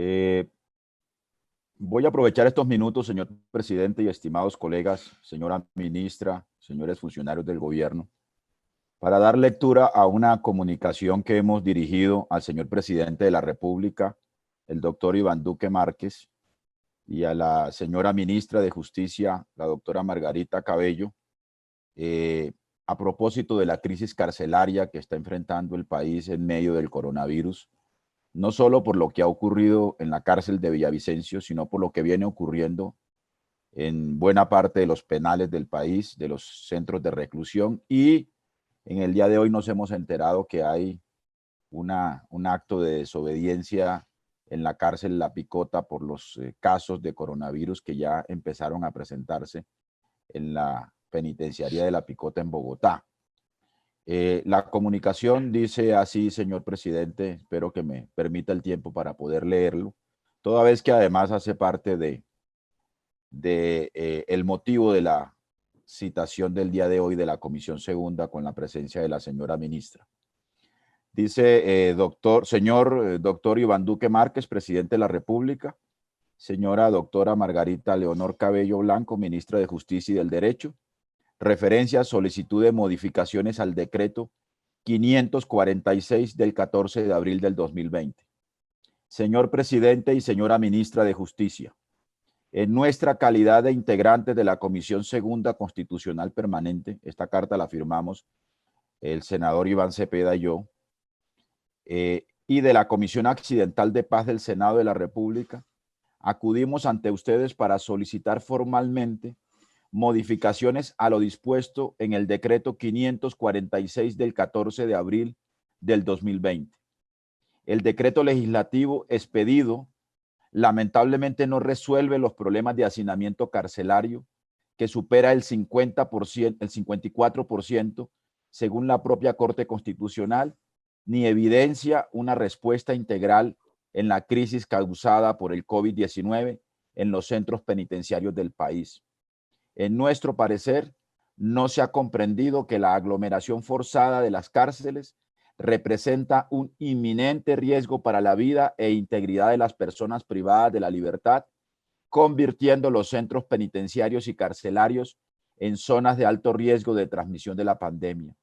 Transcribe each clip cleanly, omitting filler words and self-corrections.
Eh, Voy a aprovechar estos minutos, señor presidente y estimados colegas, señora ministra, señores funcionarios del gobierno, para dar lectura a una comunicación que hemos dirigido al señor presidente de la República, el doctor Iván Duque Márquez, y a la señora ministra de Justicia, la doctora Margarita Cabello, eh, a propósito de la crisis carcelaria que está enfrentando el país en medio del coronavirus, no solo por lo que ha ocurrido en la cárcel de Villavicencio, sino por lo que viene ocurriendo en buena parte de los penales del país, de los centros de reclusión, y en el día de hoy nos hemos enterado que hay un acto de desobediencia en la cárcel La Picota por los casos de coronavirus que ya empezaron a presentarse en la penitenciaría de La Picota en Bogotá. La comunicación dice así, señor presidente, espero que me permita el tiempo para poder leerlo, toda vez que además hace parte de el motivo de la citación del día de hoy de la Comisión Segunda con la presencia de la señora ministra. Dice, doctor Iván Duque Márquez, presidente de la República, señora doctora Margarita Leonor Cabello Blanco, ministra de Justicia y del Derecho, referencia solicitud de modificaciones al decreto 546 del 14 de abril del 2020. Señor presidente y señora ministra de Justicia, en nuestra calidad de integrantes de la Comisión Segunda Constitucional Permanente, esta carta la firmamos el senador Iván Cepeda y yo, y de la Comisión Accidental de Paz del Senado de la República, acudimos ante ustedes para solicitar formalmente modificaciones a lo dispuesto en el decreto 546 del 14 de abril del 2020. El decreto legislativo expedido lamentablemente no resuelve los problemas de hacinamiento carcelario que supera el 50%, el 54% según la propia Corte Constitucional, ni evidencia una respuesta integral en la crisis causada por el COVID-19 en los centros penitenciarios del país. En nuestro parecer, no se ha comprendido que la aglomeración forzada de las cárceles representa un inminente riesgo para la vida e integridad de las personas privadas de la libertad, convirtiendo los centros penitenciarios y carcelarios en zonas de alto riesgo de transmisión de la pandemia.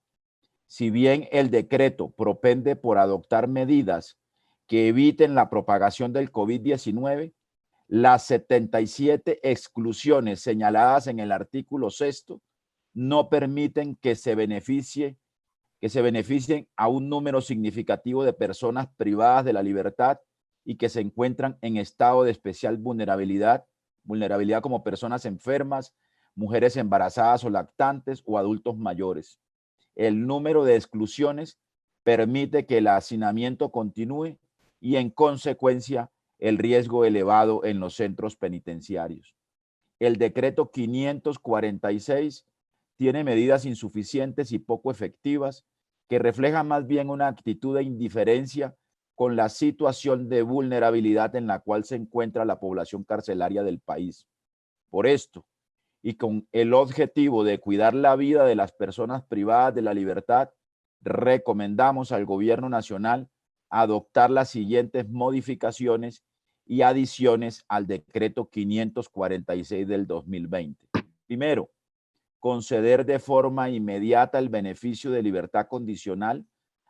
Si bien el decreto propende por adoptar medidas que eviten la propagación del COVID-19, las 77 exclusiones señaladas en el artículo 6 no permiten que se beneficien a un número significativo de personas privadas de la libertad y que se encuentran en estado de especial vulnerabilidad como personas enfermas, mujeres embarazadas o lactantes o adultos mayores. El número de exclusiones permite que el hacinamiento continúe y en consecuencia el riesgo elevado en los centros penitenciarios. El decreto 546 tiene medidas insuficientes y poco efectivas que reflejan más bien una actitud de indiferencia con la situación de vulnerabilidad en la cual se encuentra la población carcelaria del país. Por esto, y con el objetivo de cuidar la vida de las personas privadas de la libertad, recomendamos al Gobierno Nacional adoptar las siguientes modificaciones y adiciones al decreto 546 del 2020. Primero, conceder de forma inmediata el beneficio de libertad condicional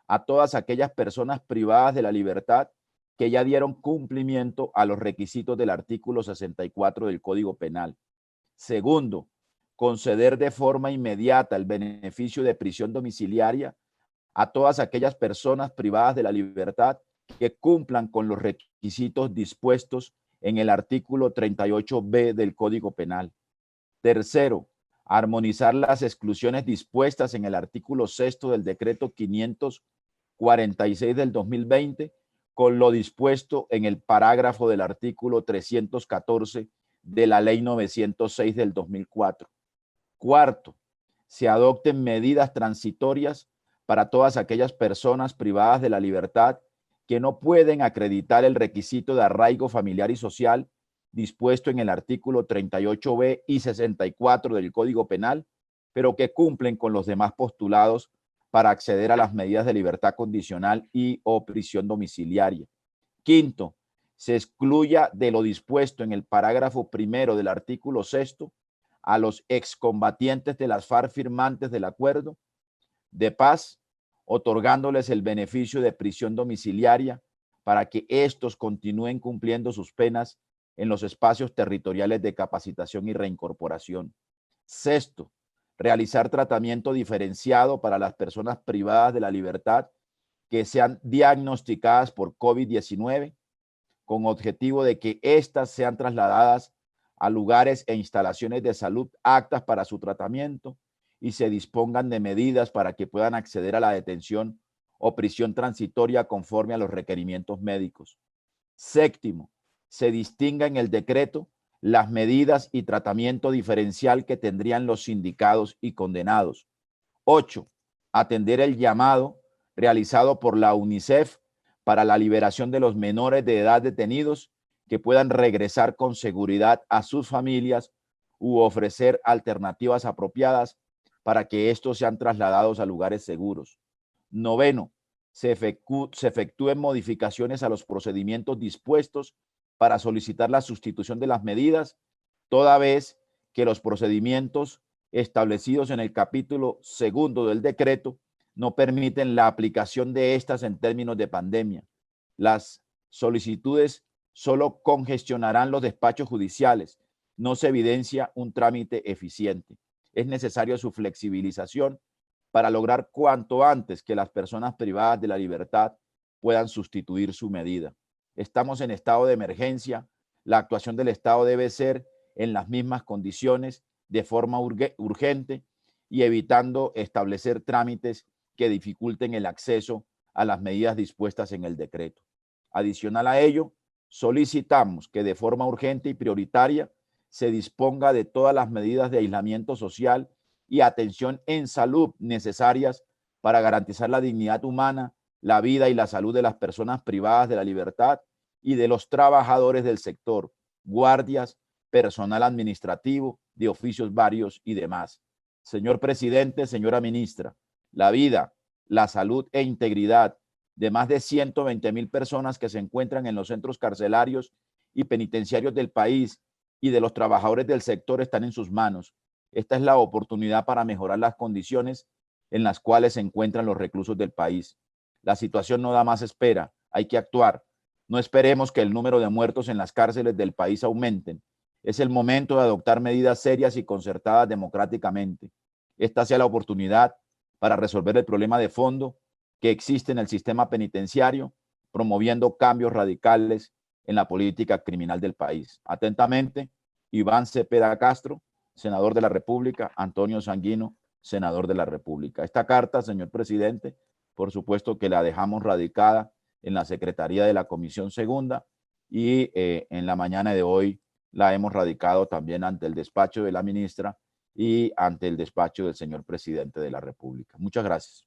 a todas aquellas personas privadas de la libertad que ya dieron cumplimiento a los requisitos del artículo 64 del Código Penal. Segundo, conceder de forma inmediata el beneficio de prisión domiciliaria a todas aquellas personas privadas de la libertad que cumplan con los requisitos dispuestos en el artículo 38b del Código Penal. Tercero, armonizar las exclusiones dispuestas en el artículo 6 del decreto 546 del 2020 con lo dispuesto en el parágrafo del artículo 314 de la Ley 906 del 2004. Cuarto, se adopten medidas transitorias para todas aquellas personas privadas de la libertad que no pueden acreditar el requisito de arraigo familiar y social dispuesto en el artículo 38b y 64 del Código Penal, pero que cumplen con los demás postulados para acceder a las medidas de libertad condicional y o prisión domiciliaria. Quinto, se excluya de lo dispuesto en el parágrafo primero del artículo 6º a los excombatientes de las FARC firmantes del acuerdo de paz, otorgándoles el beneficio de prisión domiciliaria para que estos continúen cumpliendo sus penas en los espacios territoriales de capacitación y reincorporación. Sexto, realizar tratamiento diferenciado para las personas privadas de la libertad que sean diagnosticadas por COVID-19, con objetivo de que éstas sean trasladadas a lugares e instalaciones de salud aptas para su tratamiento y se dispongan de medidas para que puedan acceder a la detención o prisión transitoria conforme a los requerimientos médicos. Séptimo, se distinga en el decreto las medidas y tratamiento diferencial que tendrían los sindicados y condenados. 8. Atender el llamado realizado por la UNICEF para la liberación de los menores de edad detenidos que puedan regresar con seguridad a sus familias u ofrecer alternativas apropiadas para que estos sean trasladados a lugares seguros. Noveno, se efectúen modificaciones a los procedimientos dispuestos para solicitar la sustitución de las medidas, toda vez que los procedimientos establecidos en el capítulo 2 del decreto no permiten la aplicación de estas en términos de pandemia. Las solicitudes solo congestionarán los despachos judiciales. No se evidencia un trámite eficiente. Es necesario su flexibilización para lograr cuanto antes que las personas privadas de la libertad puedan sustituir su medida. Estamos en estado de emergencia. La actuación del Estado debe ser en las mismas condiciones, de forma urgente y evitando establecer trámites que dificulten el acceso a las medidas dispuestas en el decreto. Adicional a ello, solicitamos que de forma urgente y prioritaria se disponga de todas las medidas de aislamiento social y atención en salud necesarias para garantizar la dignidad humana, la vida y la salud de las personas privadas de la libertad y de los trabajadores del sector, guardias, personal administrativo, de oficios varios y demás. Señor presidente, señora ministra, la vida, la salud e integridad de más de 120,000 personas que se encuentran en los centros carcelarios y penitenciarios del país y de los trabajadores del sector están en sus manos. Esta es la oportunidad para mejorar las condiciones en las cuales se encuentran los reclusos del país. La situación no da más espera, hay que actuar. No esperemos que el número de muertos en las cárceles del país aumenten. Es el momento de adoptar medidas serias y concertadas democráticamente. Esta sea la oportunidad para resolver el problema de fondo que existe en el sistema penitenciario, promoviendo cambios radicales en la política criminal del país. Atentamente, Iván Cepeda Castro, senador de la República, Antonio Sanguino, senador de la República. Esta carta, señor presidente, por supuesto que la dejamos radicada en la Secretaría de la Comisión Segunda y en la mañana de hoy la hemos radicado también ante el despacho de la ministra y ante el despacho del señor presidente de la República. Muchas gracias.